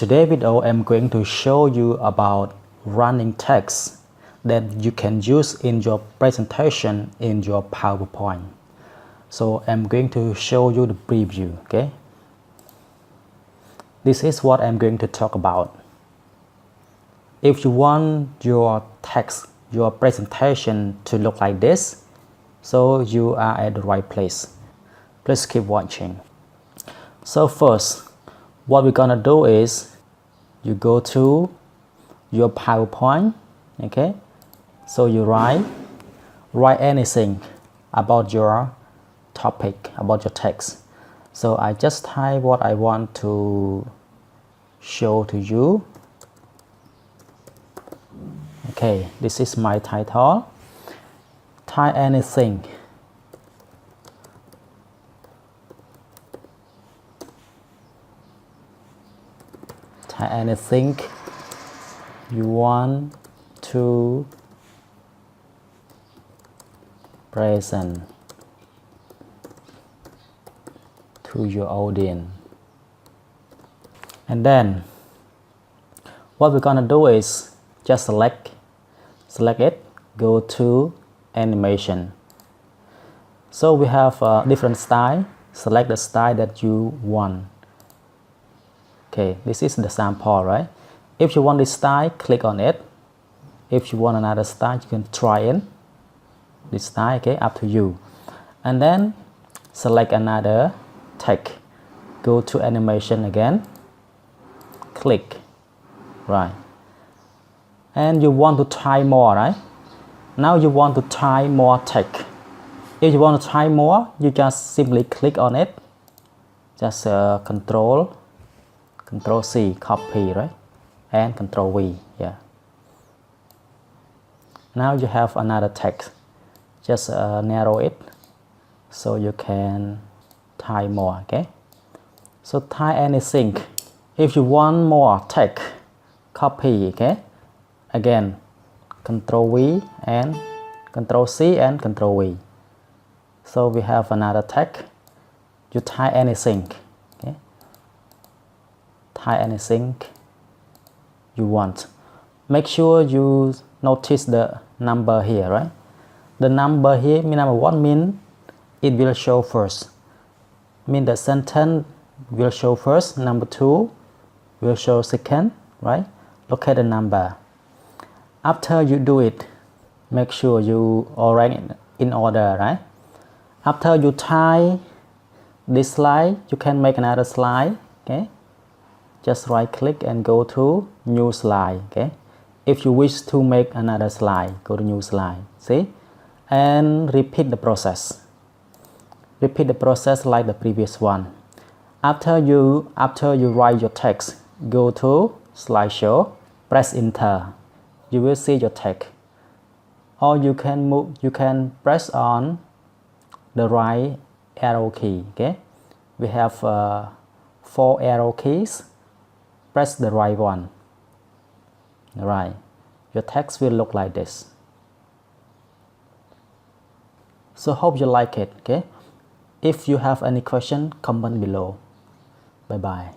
today's video, I'm going to show you about running text that you can use in your presentation in your PowerPoint. So I'm going to show you the preview, okay? This is what I'm going to talk about. If you want your text, your presentation to look like this, so you are at the right place. Please keep watching. So first, what we're gonna do is you go to your PowerPoint, okay? So you write anything about your topic, about your text. So I just type what I want to show to you. Okay, this is my title. Type anything. Type anything you want to present to your audience. And then what we're gonna do is just select it, go to animation. So we have a different style. Select the style that you want. Okay, this is the sample, right? If you want this style, click on it. If you want another style, you can try it. This style, okay, up to you. And then select another text. Go to animation again. Click. Right. And you want to try more, right? Now you want to try more text. If you want to try more, you just simply click on it. Just Control C, copy, right? And Control V, yeah. Now you have another text. Just narrow it so you can type more, okay? So type anything. If you want more text, copy, okay? Again, Control V and Control C and Control V. So we have another text. You type anything, okay? Type anything you want. Make sure you notice the number here, right? The number here, number 1 means it will show first. Mean the sentence will show first. Number 2 will show second, right? Look at the number. After you do it, make sure you arrange in order, right? After you type this slide, you can make another slide, okay? Just right click and go to new slide, okay? If you wish to make another slide, go to new slide, see? And repeat the process. Repeat the process like the previous one. After you write your text, go to slideshow, press enter. You will see your text. Or you can press on the right arrow key, okay? We have 4 arrow keys. Press the right one. Right. Your text will look like this. So hope you like it, okay? If you have any question, comment below. Bye bye.